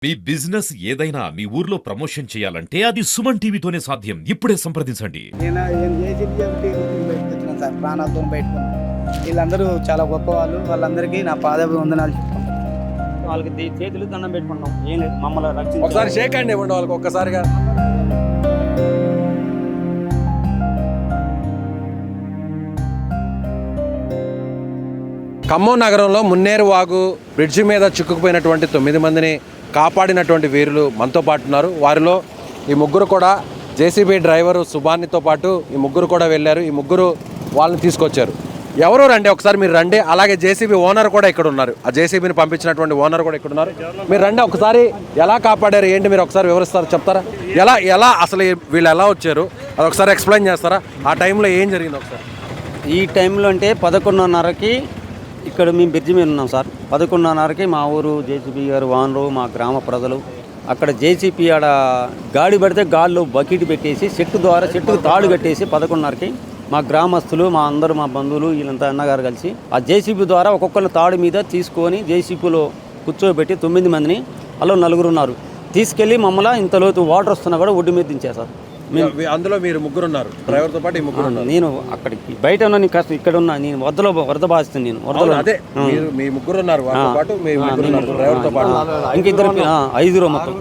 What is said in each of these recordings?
మీ business ఏదైనా మీ ఊర్లో promotion చేయాలంటే అది సుమన్ టీవీతోనే సాధ్యం. ఇప్పుడే సంప్రదించండి. నేను ఏం బయటకు సార్, ప్రాణాలతో బయటకున్నాను. వీళ్ళందరూ చాలా గొప్ప వాళ్ళు. వాళ్ళందరికీ నా పాదాభివందనాలు చెప్పుకుంటాను. వాళ్ళకి చేతులు దండం పెట్టుకుంటాం. ఏం లేదు, మమ్మల్ని రక్షించి ఒకసారి షేక్ హ్యాండ్ ఇవ్వండి వాళ్ళకి ఒక్కసారిగా. ఖమ్మం నగరంలో మున్నేరు వాగు బ్రిడ్జి మీద చిక్కుకుపోయినటువంటి 9 మందిని కాపాడినటువంటి వీరులు మనతో పాటు ఉన్నారు. వారిలో ఈ ముగ్గురు కూడా జేసీబీ డ్రైవరు సుభానితో పాటు ఈ ముగ్గురు కూడా వెళ్ళారు. ఈ ముగ్గురు వాళ్ళని తీసుకొచ్చారు. ఎవరు రండి, ఒకసారి మీరు రండి. అలాగే జేసీబీ ఓనర్ కూడా ఇక్కడ ఉన్నారు. ఆ జేసీబీని పంపించినటువంటి ఓనర్ కూడా ఇక్కడ ఉన్నారు. మీరు రండి, ఒకసారి ఎలా కాపాడారు ఏంటి మీరు ఒకసారి వివరిస్తారు, చెప్తారా? ఎలా అసలు వీళ్ళు ఎలా వచ్చారు అది ఒకసారి ఎక్స్ప్లెయిన్ చేస్తారా? ఆ టైంలో ఏం జరిగింది ఒకసారి? ఈ టైంలో అంటే 11:30కి ఇక్కడ మేము బ్రిడ్జి మీద ఉన్నాం సార్. 11:30కి మా ఊరు జేసీబీ గారు వానరు, మా గ్రామ ప్రజలు అక్కడ జేసీబీ ఆడ గాడి పడితే గాల్లో బకెట్ పెట్టేసి చెట్టుకు తాడు కట్టేసి 11:30కి మా గ్రామస్తులు, మా అందరూ, మా బంధువులు వీళ్ళంతా అన్నగారు కలిసి ఆ జేసీబీ ద్వారా ఒక్కొక్కరు తాడు మీద తీసుకొని జేసీబీలో కూర్చోబెట్టి 9 మందిని అలా 4 ఉన్నారు తీసుకెళ్ళి మమ్మల్ని ఇంత లోతు వాటర్ వస్తున్నా కూడా ఒడ్డు మీద దించారు సార్. అందులో మీరు ముగ్గురు ఉన్నారు, డ్రైవర్తో పాటు ఈ ముగ్గురు ఉన్నారు. నేను అక్కడికి బయట ఉన్నా, నేను కాస్త ఇక్కడ ఉన్నా. నేను వరద బాధిస్తాను. నేను వరదలో అదే మీ ముగ్గురు ఉన్నారు, వాళ్ళతో పాటు మీ ముగ్గురు ఉన్నారు డ్రైవర్తో పాటు. ఇంక ఇద్దరు 5 మొత్తం.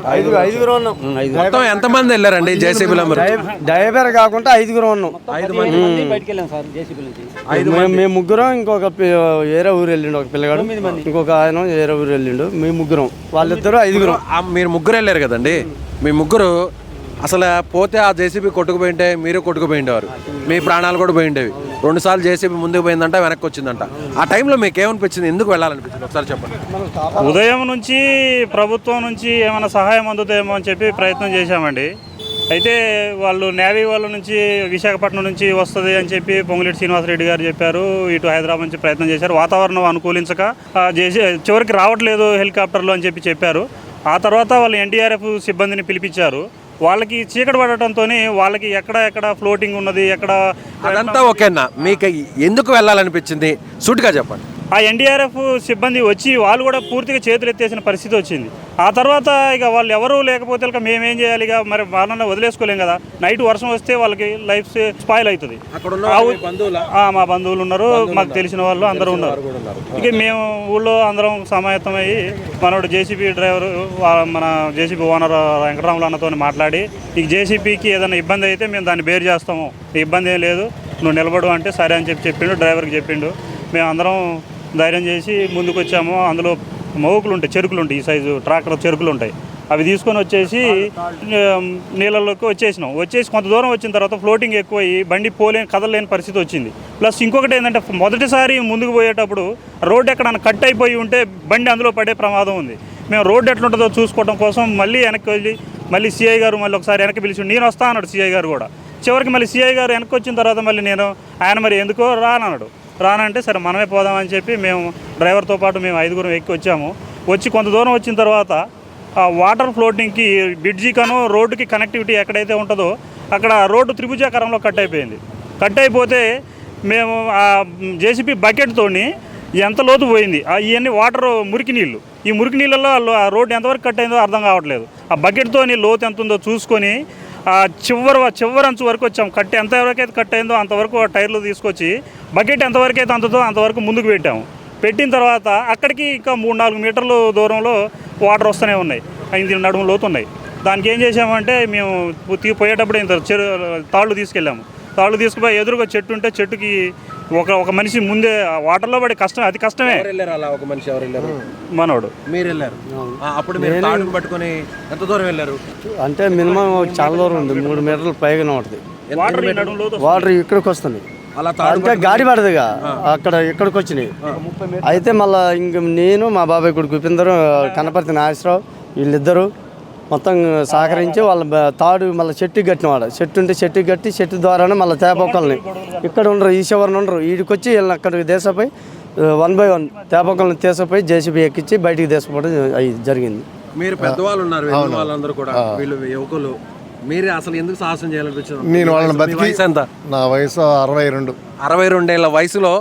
ఐదుగురు ఉన్నాం. మొత్తం ఎంతమంది వెళ్ళారండి జేసీబీలో? డ్రైవర్ కాకుండా 5 ఉన్నాం. 5 మంది బయటకు వెళ్ళాం సార్ జేసీబీ నుంచి. మేము ముగ్గురం, ఇంకొక వేరే ఊరు వెళ్ళిండు ఒక పిల్లగాడు, ఇంకొక ఆయన వేరే ఊరు వెళ్ళిండు. మేము ముగ్గురం, వాళ్ళిద్దరు 5. మీరు ముగ్గురు వెళ్ళారు కదండి. మీ ముగ్గురు అసలు పోతే ఆ జేసీబీ కొట్టుకుపోయింటే మీరు కొట్టుకుపోయిండేవారు, మీ ప్రాణాలు కూడా పోయిండేవి. 2 సార్లు జేసీబీ ముందుకు పోయిందంట, వెనక్కి వచ్చిందంట. ఆ టైంలో మీకు ఏమనిపించింది, ఎందుకు వెళ్ళాలనిపించింది ఒకసారి చెప్పండి. ఉదయం నుంచి ప్రభుత్వం నుంచి ఏమైనా సహాయం అందుతాయేమో అని చెప్పి ప్రయత్నం చేశామండి. అయితే వాళ్ళు నేవీ వాళ్ళ నుంచి విశాఖపట్నం నుంచి వస్తుంది అని చెప్పి పొంగులేటి శ్రీనివాసరెడ్డి గారు చెప్పారు. ఇటు హైదరాబాద్ నుంచి ప్రయత్నం చేశారు. వాతావరణం అనుకూలించక చివరికి రావట్లేదు హెలికాప్టర్లు అని చెప్పారు. ఆ తర్వాత వాళ్ళు ఎన్డీఆర్ఎఫ్ సిబ్బందిని పిలిపించారు. వాళ్ళకి చీకటి పడటంతో వాళ్ళకి ఎక్కడ ఫ్లోటింగ్ ఉన్నది, ఎక్కడ అదంతా ఓకేనా? మీకు ఎందుకు వెళ్ళాలనిపించింది సూటిగా చెప్పండి. ఆ ఎన్డీఆర్ఎఫ్ సిబ్బంది వచ్చి వాళ్ళు కూడా పూర్తిగా చేతులు ఎత్తేసిన పరిస్థితి వచ్చింది. ఆ తర్వాత ఇక వాళ్ళు ఎవరూ లేకపోతే ఇక మేమేం చేయాలి, ఇక మరి వాళ్ళని వదిలేసుకోలేం కదా. నైట్ వర్షం వస్తే వాళ్ళకి లైఫ్ స్పాయిల్ అవుతుంది. మా బంధువులు ఉన్నారు, మాకు తెలిసిన వాళ్ళు అందరూ ఉన్నారు. ఇక మేము ఊళ్ళో అందరం సమాయత్తమయ్యి మనోడు జేసీబీ డ్రైవర్, మన జేసీబీ ఓనర్ వెంకటరాములు అన్నతో మాట్లాడి, ఈ జేసీబీకి ఏదైనా ఇబ్బంది అయితే మేము దాన్ని బేర్ చేస్తాము, ఇబ్బంది ఏం లేదు, నువ్వు నిలబడు అంటే సరే అని చెప్పిండు. డ్రైవర్కి చెప్పిండు. మేము అందరం ధైర్యం చేసి ముందుకు వచ్చాము. అందులో మోకులు ఉంటాయి, చెరుకులు ఉంటాయి, ఈ సైజు ట్రాక్టర్ చెరుకులు ఉంటాయి. అవి తీసుకొని వచ్చేసి నీళ్ళలోకి వచ్చేసి కొంత దూరం వచ్చిన తర్వాత ఫ్లోటింగ్ ఎక్కువయ్యి బండి కదలలేని పరిస్థితి వచ్చింది. ప్లస్ ఇంకొకటి ఏంటంటే మొదటిసారి ముందుకు పోయేటప్పుడు రోడ్డు ఎక్కడన్నా కట్ అయిపోయి ఉంటే బండి అందులో పడే ప్రమాదం ఉంది. మేము రోడ్డు ఎట్లుంటుందో చూసుకోవడం కోసం మళ్ళీ వెనక్కి వెళ్ళి మళ్ళీ సిఐ గారు మళ్ళీ ఒకసారి వెనక్కి పిలిచి నేను వస్తా అన్నాడు సిఐ గారు కూడా. చివరికి మళ్ళీ సిఐ గారు వెనక్కి వచ్చిన తర్వాత మళ్ళీ ఆయన మరి ఎందుకో రానంటే సరే మనమే పోదామని చెప్పి మేము డ్రైవర్తో పాటు మేము 5 ఎక్కి వచ్చి కొంత దూరం వచ్చిన తర్వాత ఆ వాటర్ ఫ్లోటింగ్కి బ్రిడ్జికను రోడ్డుకి కనెక్టివిటీ ఎక్కడైతే ఉంటుందో అక్కడ రోడ్డు త్రిభుజాకారంలో కట్ అయిపోతే మేము ఆ జేసీబీ బకెట్తోని ఎంత లోతు పోయింది, ఇవన్నీ వాటర్ మురికి నీళ్ళు, ఈ మురికి నీళ్ళల్లో ఆ రోడ్డు ఎంతవరకు కట్ అయిందో అర్థం కావట్లేదు. ఆ బకెట్తోని లోతు ఎంత ఉందో చూసుకొని ఆ చివరి అంచు వరకు వచ్చాం. ఎంతవరకు అయితే కట్ అయిందో అంతవరకు టైర్లు తీసుకొచ్చి బకెట్ ఎంతవరకు అయితే అంతవరకు ముందుకు పెట్టిన తర్వాత అక్కడికి ఇంకా 3-4 మీటర్ల దూరంలో వాటర్ వస్తూనే ఉన్నాయి, 5 నడుము లోతు ఉన్నాయి. దానికి ఏం చేసామంటే మేము పోయేటప్పుడు ఇంత తాళ్ళు తీసుకుపోయి ఎదురుగా చెట్టు ఉంటే చెట్టుకి ఒక మనిషి ముందే వాటర్లో పడే అతి కష్టమే. మనోడు మీరు వెళ్ళారు, అప్పుడు మీరు తాడును పట్టుకొని ఎంత దూరం వెళ్ళారు అంటే మినిమం చాలా దూరం ఉంది, 3 మీటర్ల పైగా ఉంటుంది. వాటర్ ఇక్కడికి వస్తుంది, అంటే గాడి పడదుగా అక్కడ ఇక్కడికి వచ్చినాయి. అయితే మళ్ళీ ఇంక నేను మా బాబాయ్ కొడుకు ఉపేందరు, కనపర్తి నాగేశ్వరరావు వీళ్ళిద్దరూ మొత్తం సహకరించి వాళ్ళ తాడు మళ్ళీ చెట్టుకి కట్టినవాడు. చెట్టు ఉంటే చెట్టుకి కట్టి చెట్టు ద్వారానే మళ్ళీ తేపొక్కల్ని ఇక్కడ ఉండరు, ఈ చివరిని ఉండరు, వీడికి వచ్చి వీళ్ళని అక్కడికి దేశపోయి 1 by 1 తేపొక్కల్ని తీసపోయి జేసీబీ ఎక్కించి బయటికి తీసుకోవడం జరిగింది. మీరు పెద్దవాళ్ళు ఉన్నారు, వాళ్ళందరూ కూడా వీళ్ళు యువకులు, మీరే అసలు ఎందుకు సాహసం చేయాలనిపించారు? నేను వాళ్ళని బతికి ఎంత? నా వయసు 62. 62 ఏళ్ళ వయసులో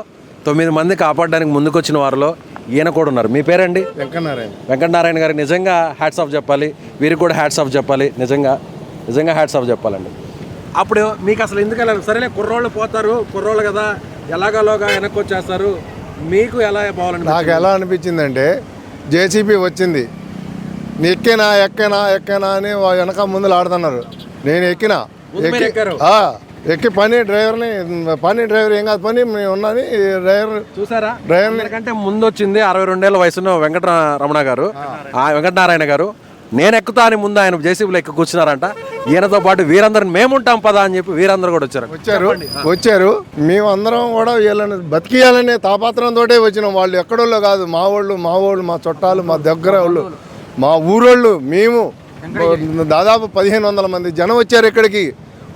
9 మంది కాపాడడానికి ముందుకొచ్చిన వారిలో ఈయన కూడా ఉన్నారు. మీ పేరండి? వెంకటనారాయణ. వెంకటనారాయణ గారికి నిజంగా హ్యాట్స్ ఆఫ్ చెప్పాలి, వీరికి కూడా హ్యాట్స్ ఆఫ్ చెప్పాలి, నిజంగా హ్యాట్స్ ఆఫ్ చెప్పాలండి. అప్పుడు మీకు అసలు ఎందుకు వెళ్ళాలి? సరేలే కుర్రోళ్ళు పోతారు, కుర్రోళ్ళు కదా ఎలాగోలాగా వెనక్కి వచ్చేస్తారు, మీకు ఎలా పోవాలండి? నాకు ఎలా అనిపించిందంటే జేసీబీ వచ్చింది, ఎక్కేనా అని వెనక ముందులు ఆడుతున్నారు. నేను ఎక్కినా, ఎక్కి పని డ్రైవర్ ఏం కాదు పని ఉన్నది డ్రైవర్. చూసారా, డ్రైవర్ కంటే ముందు వచ్చింది 62 ఏళ్ళ వయసున్న వెంకటనారాయణ గారు. నేను ఎక్కుతా అని ముందు ఆయన జేసీబీలో ఎక్కి కూర్చున్నారంట. ఈయనతో పాటు వీరందరిని మేముంటాం పదా అని చెప్పి వీరందరూ కూడా వచ్చారు. మేమందరం కూడా వీళ్ళని బతికియాలనే తాపాత్రంతో వచ్చినాం. వాళ్ళు ఎక్కడోళ్ళు కాదు, మా వాళ్ళు మా చుట్టాలు, మా దగ్గర వాళ్ళు, మా ఊరోళ్ళు. మేము దాదాపు 1500 మంది జనం వచ్చారు ఇక్కడికి.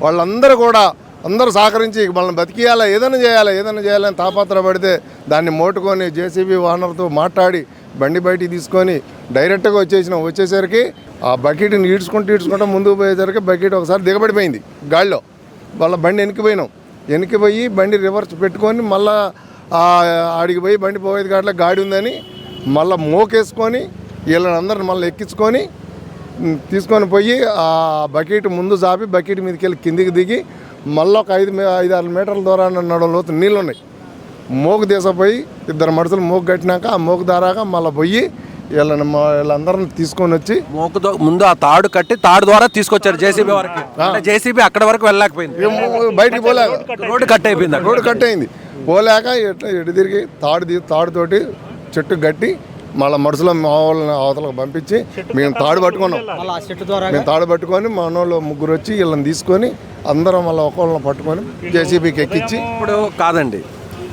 వాళ్ళందరూ కూడా అందరూ సహకరించి మనల్ని బతికియాలా, ఏదైనా చేయాలని తాపత్రపడితే దాన్ని మోటుకొని జేసీబీ ఓనర్తో మాట్లాడి బండి బయటికి తీసుకొని డైరెక్ట్గా వచ్చేసరికి ఆ బకెట్ని ఈడ్చుకుంటూ ముందుకు పోయేసరికి బకెట్ ఒకసారి దిగబడిపోయింది గాలిలో. వాళ్ళ బండి వెనక్కిపోయి బండి రివర్స్ పెట్టుకొని మళ్ళీ ఆడికి పోయి బండి పోయేది కాట్లా గాడి ఉందని మళ్ళీ మోకేసుకొని వీళ్ళని అందరిని మళ్ళీ ఎక్కించుకొని తీసుకొని పోయి ఆ బకెట్ ముందు చాపి బకెట్ మీదకి వెళ్ళి కిందికి దిగి మళ్ళీ ఒక 5-6 మీటర్ల దూరాన్ని నడవ లోతు నీళ్ళు ఉన్నాయి. మోగు తీసపోయి 2 మనుషులు మోగు కట్టినాక ఆ మోగు దారాగా మళ్ళీ పోయి వీళ్ళందరిని తీసుకొని వచ్చి మోకుతో ముందు ఆ తాడు కట్టి తాడు ద్వారా తీసుకొచ్చారు జేసీబీ వరకు. జేసీబీ అక్కడ వరకు వెళ్ళలేకపోయింది, బయటికి పోలేక రోడ్డు కట్ అయిపోయింది. రోడ్డు కట్ అయింది. పోలేక ఎటు తిరిగి తాడుతోటి చెట్టు కట్టి మళ్ళీ మనుషులు మా వాళ్ళని అవతలకు పంపించి మేము తాడు పట్టుకొని మా వాళ్ళు 3 వచ్చి వీళ్ళని తీసుకొని అందరం మళ్ళీ ఒకళ్ళని పట్టుకొని జేసీబీకి ఎక్కించి. ఇప్పుడు కాదండి,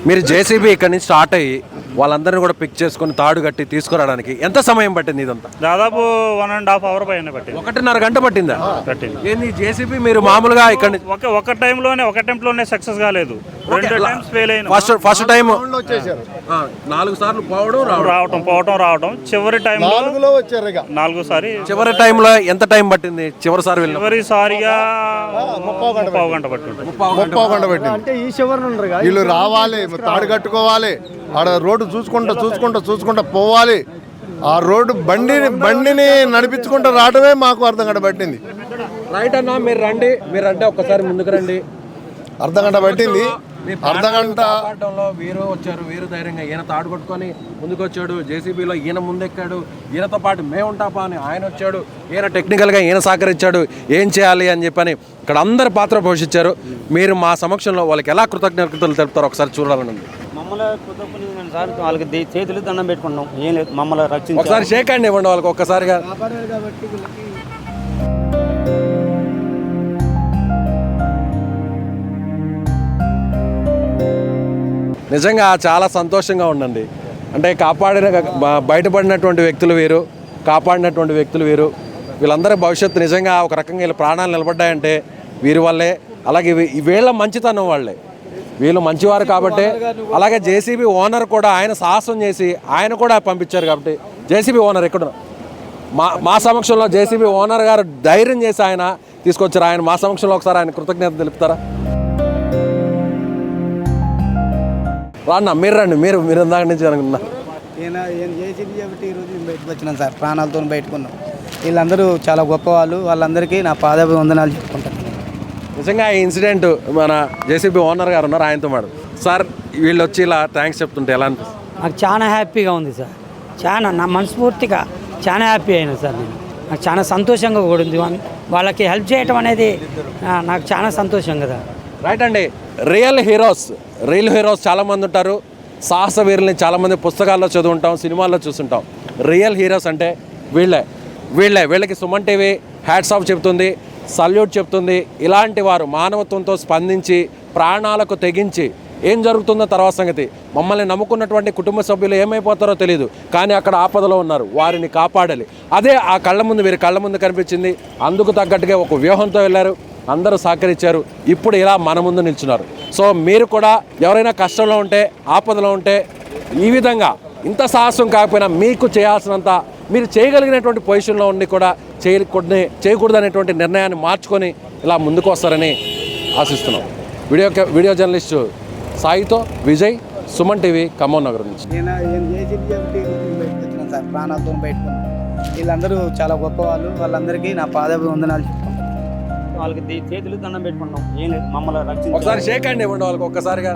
మీరు జేసీబీ ఇక్కడ నుంచి స్టార్ట్ అయ్యి వాళ్ళందరినీ కూడా పిక్ చేసుకొని తాడు కట్టి తీసుకురావడానికి ఎంత సమయం పట్టింది? ఇదంతా దాదాపు 1.5 అవర్ పైన పట్టింది. 1.5 గంట పట్టిందా? పట్టింది. ఏంది జేసీబీ మీరు మామూలుగా ఇక్కడ ఒక టైంలోనే సక్సెస్ కాలేదు, 2 టైమ్స్ ఫెయిల్ అయినా. ఫస్ట్ టైం వచ్చేసారు, 4 సార్లు రావటం చివరి టైంలో 4లో వచ్చారు. 4సారి చివరి టైంలో ఎంత టైం పట్టింది? చివరిసారిగా 30 గంట పట్టింది. అంటే ఈ చివరి వీళ్ళు రావాలి, తాడు కట్టుకోవాలి, ఆడ రోడ్డు చూసుకుంటా పోవాలి. ఆ రోడ్డు బండిని నడిపించుకుంటూ రావడమే మాకు అర్ధగంట పట్టింది. రైట్ అన్న, మీరు రండి ఒక్కసారి ముందుకు రండి. అర్ధగంట పట్టింది. అర్ధగంట వీరు వచ్చారు, వీరు ధైర్యంగా ఈయన తాడు కొట్టుకొని ముందుకు వచ్చాడు. జేసీబీలో ఈయన ముందెక్కాడు, ఈయనతో పాటు మేముంటాపా అని ఆయన వచ్చాడు. ఈయన టెక్నికల్గా ఈయన సహకరించాడు, ఏం చేయాలి అని చెప్పని ఇక్కడ అందరు పాత్ర పోషించారు. మీరు మా సమక్షంలో వాళ్ళకి ఎలా కృతజ్ఞతలు తెలుపుతారో ఒకసారి చూడాలని ఉంది. మమ్మల్ని సార్ వాళ్ళకి చేతులు దండం పెట్టుకున్నాం, ఏం లేదు మమ్మల్ని రక్షించి ఒకసారి షేక్ హ్యాండ్ ఇవ్వండి వాళ్ళకి ఒక్కసారిగా. నిజంగా చాలా సంతోషంగా ఉండండి. అంటే బయటపడినటువంటి వ్యక్తులు వీరు, కాపాడినటువంటి వ్యక్తులు వీరు. వీళ్ళందరి భవిష్యత్తు నిజంగా ఒక రకంగా వీళ్ళ ప్రాణాలు నిలబడ్డాయంటే వీరి వల్లే. అలాగే వీళ్ళ మంచితనం వాళ్ళే, వీళ్ళు మంచివారు కాబట్టి. అలాగే జేసీబీ ఓనర్ కూడా ఆయన సాహసం చేసి ఆయన కూడా పంపించారు కాబట్టి జేసీబీ ఓనర్ ఎక్కడ మా సమక్షంలో జేసీబీ ఓనర్ గారు ధైర్యం చేసి ఆయన తీసుకొచ్చారు. ఆయన మా సమక్షంలో ఒకసారి ఆయన కృతజ్ఞత తెలుపుతారా? రాన్న మీరు రండి, మీరు ఇందాక నుంచి అనుకున్నా. జేసీబీ కాబట్టి ఈరోజు బయటకు వచ్చినాం సార్, ప్రాణాలతో బయటకున్నాం. వీళ్ళందరూ చాలా గొప్పవాళ్ళు, వాళ్ళందరికీ నా పాదాభివందనాలు చెప్పుకుంటాను. నిజంగా ఈ ఇన్సిడెంట్ మన జేసీబీ ఓనర్ గారు ఉన్నారు, ఆయనతో మాట. సార్ వీళ్ళు వచ్చి ఇలా థ్యాంక్స్ చెప్తుంటే ఎలా అనిపిస్తుంది? నాకు చాలా హ్యాపీగా ఉంది సార్, నా మనస్ఫూర్తిగా చాలా హ్యాపీ అయినా సార్. నాకు చాలా సంతోషంగా కూడా ఉంది. వాళ్ళకి హెల్ప్ చేయటం అనేది నాకు చాలా సంతోషం కదా. రైట్ అండి. రియల్ హీరోస్ చాలామంది ఉంటారు, సాహస వీరుల్ని చాలామంది పుస్తకాల్లో చదువుంటాం, సినిమాల్లో చూస్తుంటాం. రియల్ హీరోస్ అంటే వీళ్ళకి సుమన్ టీవీ హ్యాట్స్ ఆఫ్ చెప్తుంది, సల్యూట్ చెప్తుంది. ఇలాంటి వారు మానవత్వంతో స్పందించి ప్రాణాలకు తెగించి ఏం జరుగుతుందో తర్వాత సంగతి. మమ్మల్ని నమ్ముకున్నటువంటి కుటుంబ సభ్యులు ఏమైపోతారో తెలియదు, కానీ అక్కడ ఆపదలో ఉన్నారు, వారిని కాపాడాలి. అదే ఆ వీరి కళ్ళ ముందు కనిపించింది. అందుకు తగ్గట్టుగా ఒక వ్యూహంతో వెళ్ళారు, అందరూ సహకరించారు, ఇప్పుడు ఇలా మన ముందు నిల్చున్నారు. సో మీరు కూడా ఎవరైనా కష్టంలో ఉంటే, ఆపదలో ఉంటే, ఈ విధంగా ఇంత సాహసం కాకపోయినా మీకు చేయాల్సినంత మీరు చేయగలిగినటువంటి పొజిషన్లో ఉండి కూడా చేయకూడదనేటువంటి నిర్ణయాన్ని మార్చుకొని ఇలా ముందుకు వస్తారని ఆశిస్తున్నాం. వీడియో జర్నలిస్టు సాయితో విజయ్, సుమన్ టీవీ ఖమ్మం నగరం నుంచి. నేను జేసీబీ కాబట్టి ఈరోజు బయటకు వచ్చినాను సార్, ప్రాణాలతో బయటకున్నాను. వీళ్ళందరూ చాలా గొప్పవాళ్ళు, వాళ్ళందరికీ నా పాదాభివందనాలు చెప్పుకుంటాను. వాళ్ళకి చేతులు దండం పెట్టుకుంటాం. ఏం లేదు, మమ్మల్ని ఒకసారి షేక్ హ్యాండ్ ఇవ్వండి వాళ్ళకి ఒక్కసారిగా.